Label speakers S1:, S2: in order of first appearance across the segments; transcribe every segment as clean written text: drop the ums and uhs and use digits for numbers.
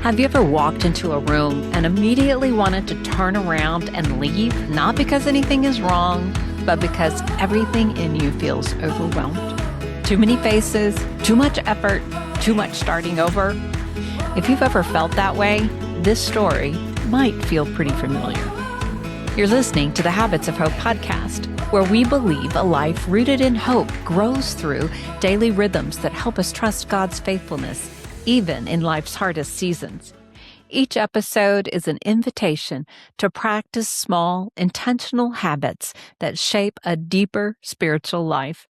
S1: Have you ever walked into a room and immediately wanted to turn around and leave, not because anything is wrong, but because everything in you feels overwhelmed? Too many faces, too much effort, too much starting over. If you've ever felt that way, this story might feel pretty familiar. You're listening to the Habits of Hope podcast, where we believe a life rooted in hope grows through daily rhythms that help us trust God's faithfulness, even in life's hardest seasons. Each episode is an invitation to practice small, intentional habits that shape a deeper spiritual life.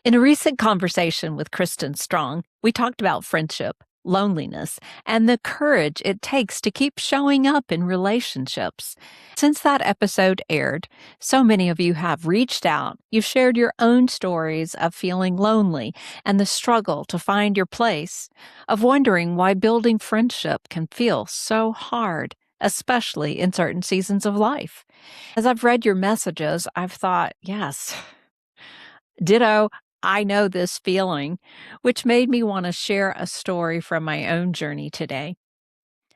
S1: In a recent conversation with Kristen Strong, we talked about friendship, loneliness, and the courage it takes to keep showing up in relationships. Since that episode aired, so many of you have reached out. You've shared your own stories of feeling lonely and the struggle to find your place, of wondering why building friendship can feel so hard, especially in certain seasons of life. As I've read your messages, I've thought, yes, ditto. I know this feeling, which made me want to share a story from my own journey today.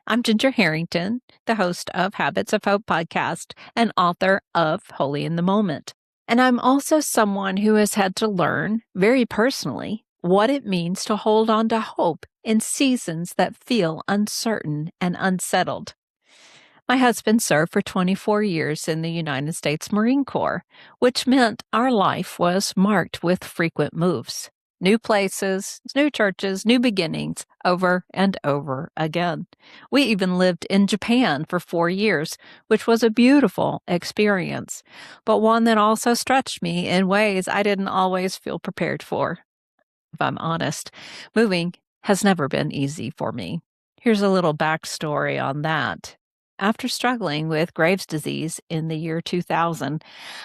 S1: I'm Ginger Harrington, the host of Habits of Hope podcast and author of Holy in the Moment. And I'm also someone who has had to learn, very personally, what it means to hold on to hope in seasons that feel uncertain and unsettled. My husband served for 24 years in the United States Marine Corps, which meant our life was marked with frequent moves. New places, new churches, new beginnings, over and over again. We even lived in Japan for 4 years, which was a beautiful experience, but one that also stretched me in ways I didn't always feel prepared for. If I'm honest, moving has never been easy for me. Here's a little backstory on that. After struggling with Graves' disease in the year 2000,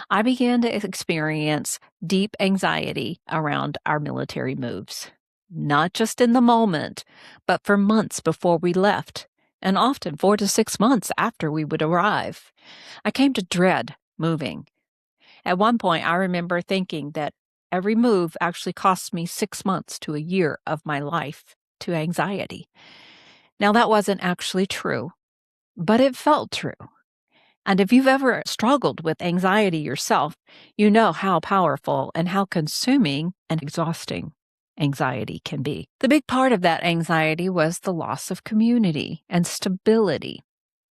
S1: I began to experience deep anxiety around our military moves. Not just in the moment, but for months before we left, and often 4 to 6 months after we would arrive. I came to dread moving. At one point, I remember thinking that every move actually cost me 6 months to a year of my life to anxiety. Now, that wasn't actually true, but it felt true. And if you've ever struggled with anxiety yourself, you know how powerful and how consuming and exhausting anxiety can be. The big part of that anxiety was the loss of community and stability,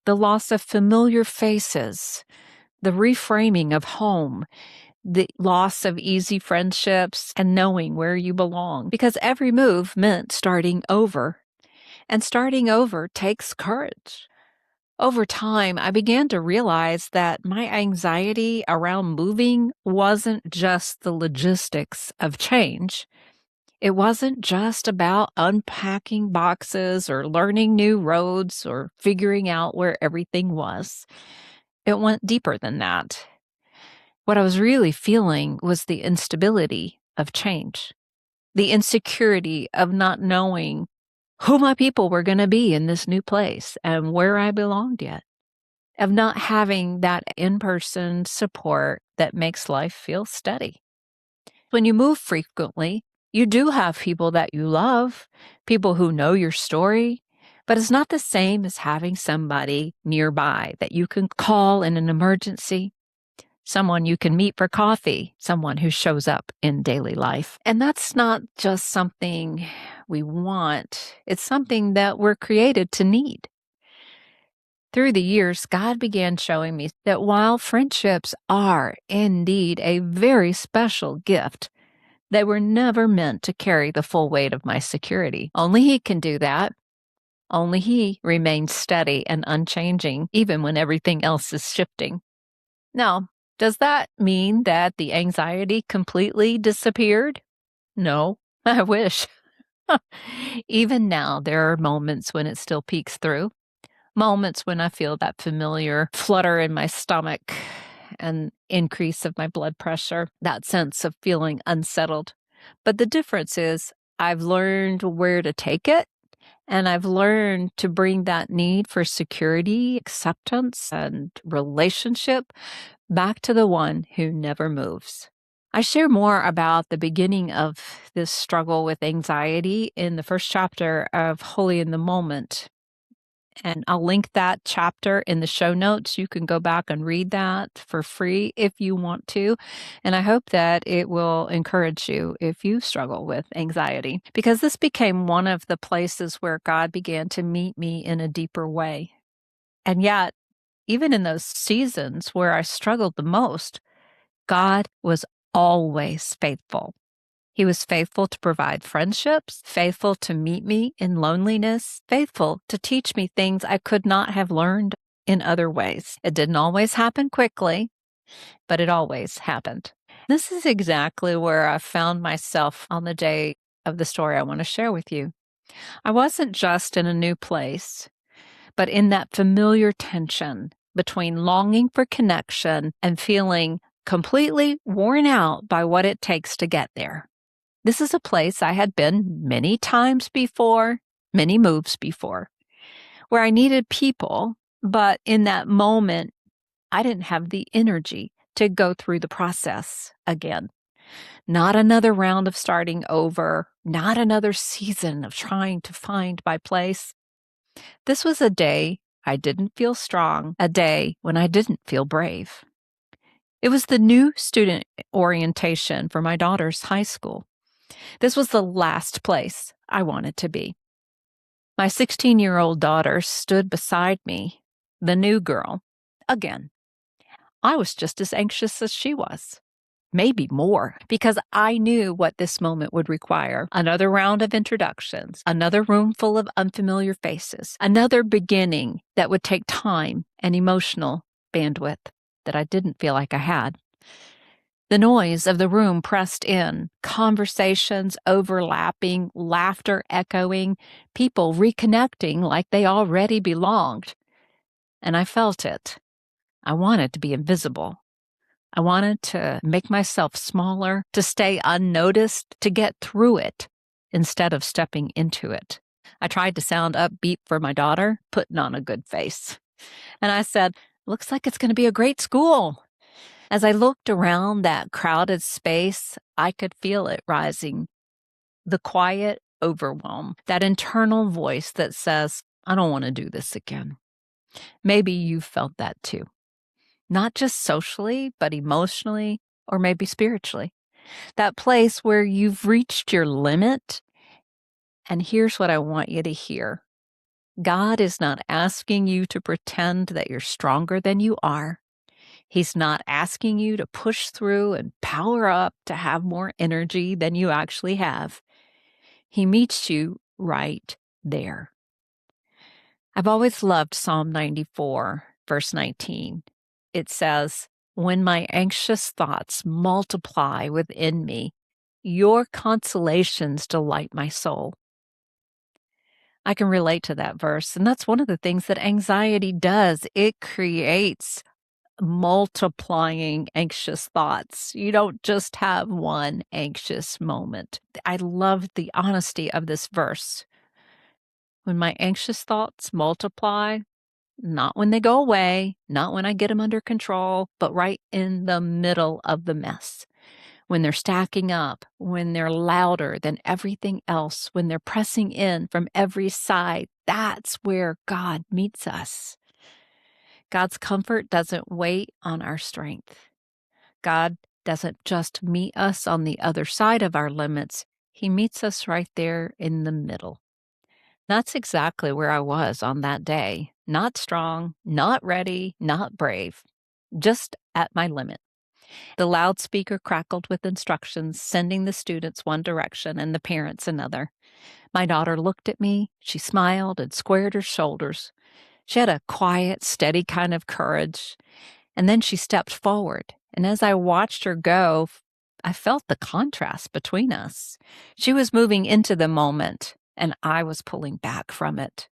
S1: the loss of familiar faces, the reframing of home, the loss of easy friendships, and knowing where you belong. Because every move meant starting over, and starting over takes courage. Over time, I began to realize that my anxiety around moving wasn't just the logistics of change. It wasn't just about unpacking boxes or learning new roads or figuring out where everything was. It went deeper than that. What I was really feeling was the instability of change, the insecurity of not knowing who my people were going to be in this new place and where I belonged yet, of not having that in-person support that makes life feel steady. When you move frequently, you do have people that you love, people who know your story, but it's not the same as having somebody nearby that you can call in an emergency, someone you can meet for coffee, someone who shows up in daily life. And that's not just something we want. It's something that we're created to need. Through the years, God began showing me that while friendships are indeed a very special gift, they were never meant to carry the full weight of my security. Only He can do that. Only He remains steady and unchanging, even when everything else is shifting. Now, does that mean that the anxiety completely disappeared? No, I wish. Even now, there are moments when it still peeks through, moments when I feel that familiar flutter in my stomach and increase of my blood pressure, that sense of feeling unsettled. But the difference is I've learned where to take it, and I've learned to bring that need for security, acceptance, and relationship back to the one who never moves. I share more about the beginning of this struggle with anxiety in the first chapter of Holy in the Moment. And I'll link that chapter in the show notes. You can go back and read that for free if you want to. And I hope that it will encourage you if you struggle with anxiety, because this became one of the places where God began to meet me in a deeper way. And yet, even in those seasons where I struggled the most, God was always faithful. He was faithful to provide friendships, faithful to meet me in loneliness, faithful to teach me things I could not have learned in other ways. It didn't always happen quickly, but it always happened. This is exactly where I found myself on the day of the story I want to share with you. I wasn't just in a new place, but in that familiar tension between longing for connection and feeling completely worn out by what it takes to get there. This is a place I had been many times before, many moves before, where I needed people, but in that moment, I didn't have the energy to go through the process again. Not another round of starting over, not another season of trying to find my place. This was a day I didn't feel strong, a day when I didn't feel brave. It was the new student orientation for my daughter's high school. This was the last place I wanted to be. My 16-year-old daughter stood beside me, the new girl, again. I was just as anxious as she was, maybe more, because I knew what this moment would require. Another round of introductions, another room full of unfamiliar faces, another beginning that would take time and emotional bandwidth that I didn't feel like I had. The noise of the room pressed in, conversations overlapping, laughter echoing, people reconnecting like they already belonged. And I felt it. I wanted to be invisible. I wanted to make myself smaller, to stay unnoticed, to get through it instead of stepping into it. I tried to sound upbeat for my daughter, putting on a good face. And I said, "Looks like it's going to be a great school." As I looked around that crowded space, I could feel it rising. The quiet overwhelm, that internal voice that says, "I don't want to do this again." Maybe you felt that too. Not just socially, but emotionally, or maybe spiritually. That place where you've reached your limit. And here's what I want you to hear. God is not asking you to pretend that you're stronger than you are. He's not asking you to push through and power up to have more energy than you actually have. He meets you right there. I've always loved Psalm 94, verse 19. It says, "When my anxious thoughts multiply within me, your consolations delight my soul." I can relate to that verse, and that's one of the things that anxiety does. It creates multiplying anxious thoughts. You don't just have one anxious moment. I love the honesty of this verse. When my anxious thoughts multiply, not when they go away, not when I get them under control, but right in the middle of the mess. When they're stacking up, when they're louder than everything else, when they're pressing in from every side, that's where God meets us. God's comfort doesn't wait on our strength. God doesn't just meet us on the other side of our limits. He meets us right there in the middle. That's exactly where I was on that day. Not strong, not ready, not brave, just at my limit. The loudspeaker crackled with instructions, sending the students one direction and the parents another. My daughter looked at me, she smiled and squared her shoulders. She had a quiet, steady kind of courage. And then she stepped forward. And as I watched her go, I felt the contrast between us. She was moving into the moment, and I was pulling back from it.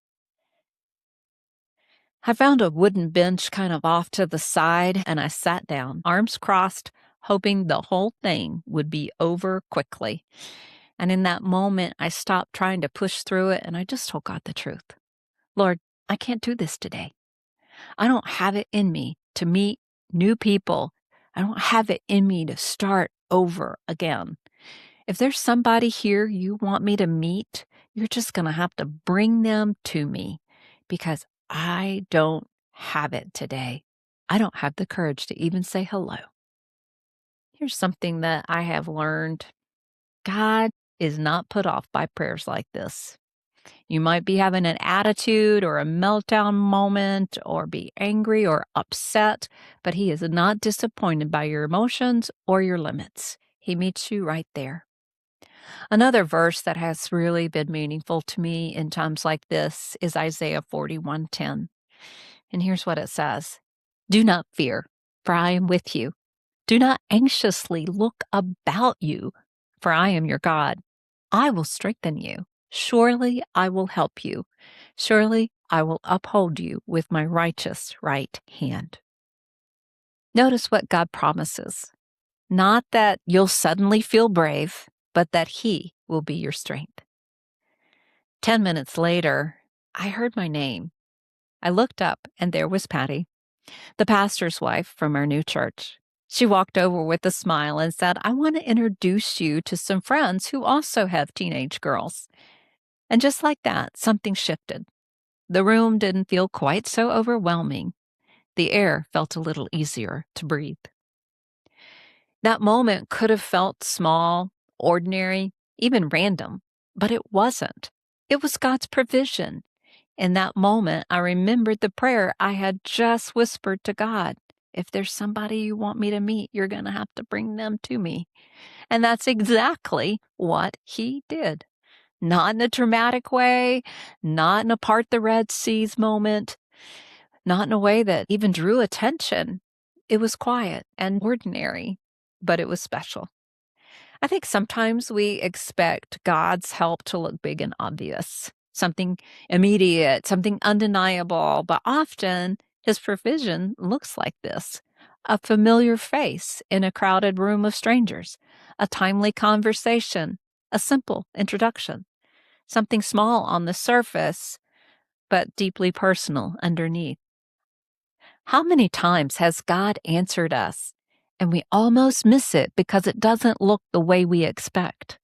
S1: I found a wooden bench kind of off to the side, and I sat down, arms crossed, hoping the whole thing would be over quickly. And in that moment, I stopped trying to push through it, and I just told God the truth. "Lord, I can't do this today. I don't have it in me to meet new people. I don't have it in me to start over again. If there's somebody here you want me to meet, you're just going to have to bring them to me, because I don't have it today. I don't have the courage to even say hello. Here's something that I have learned. God is not put off by prayers like this. You might be having an attitude or a meltdown moment or be angry or upset, but He is not disappointed by your emotions or your limits. He meets you right there. Another verse that has really been meaningful to me in times like this is Isaiah 41:10. And here's what it says: "Do not fear, for I am with you. Do not anxiously look about you, for I am your God. I will strengthen you. Surely I will help you. Surely I will uphold you with my righteous right hand." Notice what God promises. Not that you'll suddenly feel brave, but that He will be your strength. 10 minutes later, I heard my name. I looked up, and there was Patty, the pastor's wife from our new church. She walked over with a smile and said, "I want to introduce you to some friends who also have teenage girls." And just like that, something shifted. The room didn't feel quite so overwhelming. The air felt a little easier to breathe. That moment could have felt small, ordinary, even random, but it wasn't. It was God's provision. In that moment, I remembered the prayer I had just whispered to God. If there's somebody you want me to meet, you're going to have to bring them to me. And that's exactly what He did. Not in a dramatic way, not in a part the Red Seas moment, not in a way that even drew attention. It was quiet and ordinary, but it was special. I think sometimes we expect God's help to look big and obvious, something immediate, something undeniable, but often His provision looks like this: a familiar face in a crowded room of strangers, a timely conversation, a simple introduction, something small on the surface, but deeply personal underneath. How many times has God answered us, and we almost miss it because it doesn't look the way we expect?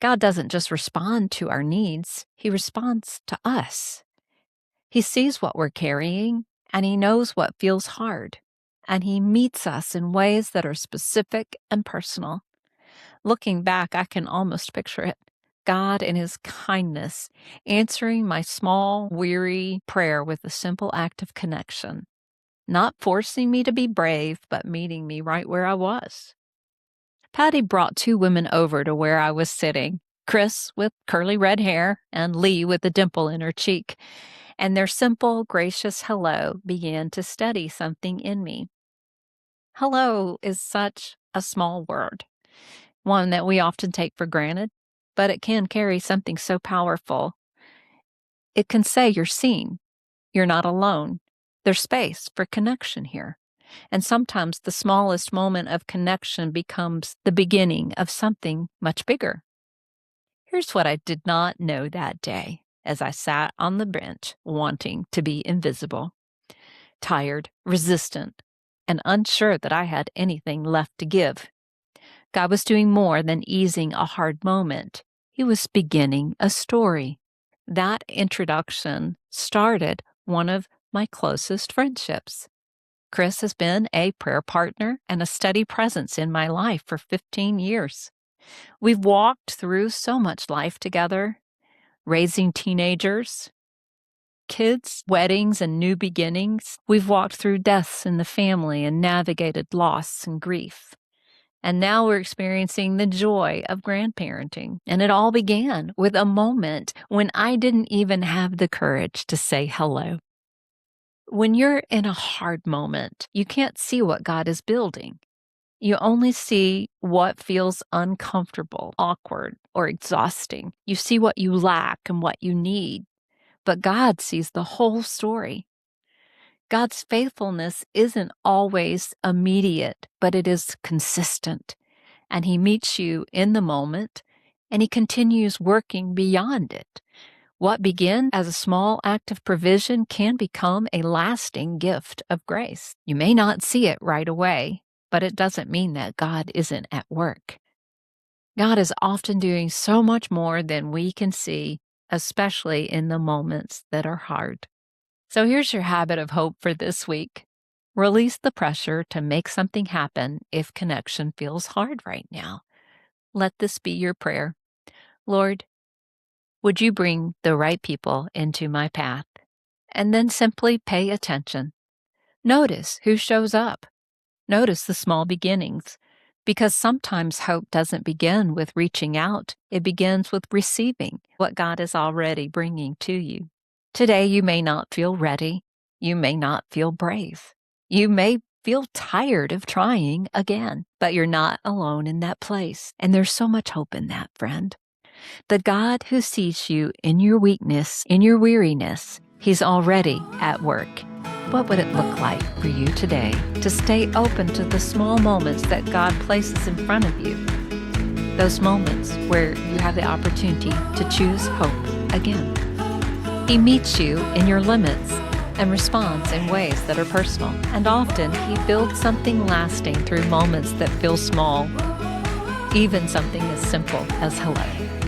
S1: God doesn't just respond to our needs, He responds to us. He sees what we're carrying, and He knows what feels hard, and He meets us in ways that are specific and personal. Looking back, I can almost picture it. God in His kindness answering my small, weary prayer with a simple act of connection, not forcing me to be brave, but meeting me right where I was. Patty brought two women over to where I was sitting, Chris with curly red hair and Lee with a dimple in her cheek, and their simple, gracious hello began to steady something in me. Hello is such a small word, one that we often take for granted, but it can carry something so powerful. It can say you're seen, you're not alone, there's space for connection here. And sometimes the smallest moment of connection becomes the beginning of something much bigger. Here's what I did not know that day as I sat on the bench wanting to be invisible, tired, resistant, and unsure that I had anything left to give. God was doing more than easing a hard moment. He was beginning a story. That introduction started one of my closest friendships. Chris has been a prayer partner and a steady presence in my life for 15 years. We've walked through so much life together, raising teenagers, kids, weddings, and new beginnings. We've walked through deaths in the family and navigated loss and grief. And now we're experiencing the joy of grandparenting. And it all began with a moment when I didn't even have the courage to say hello. When you're in a hard moment, you can't see what God is building. You only see what feels uncomfortable, awkward, or exhausting. You see what you lack and what you need. But God sees the whole story. God's faithfulness isn't always immediate, but it is consistent. And He meets you in the moment, and He continues working beyond it. What began as a small act of provision can become a lasting gift of grace. You may not see it right away, but it doesn't mean that God isn't at work. God is often doing so much more than we can see, especially in the moments that are hard. So here's your habit of hope for this week. Release the pressure to make something happen if connection feels hard right now. Let this be your prayer. Lord, would you bring the right people into my path? And then simply pay attention. Notice who shows up. Notice the small beginnings. Because sometimes hope doesn't begin with reaching out, it begins with receiving what God is already bringing to you. Today, you may not feel ready. You may not feel brave. You may feel tired of trying again, but you're not alone in that place. And there's so much hope in that, friend. The God who sees you in your weakness, in your weariness, He's already at work. What would it look like for you today to stay open to the small moments that God places in front of you? Those moments where you have the opportunity to choose hope again. He meets you in your limits and responds in ways that are personal. And often He builds something lasting through moments that feel small, even something as simple as hello.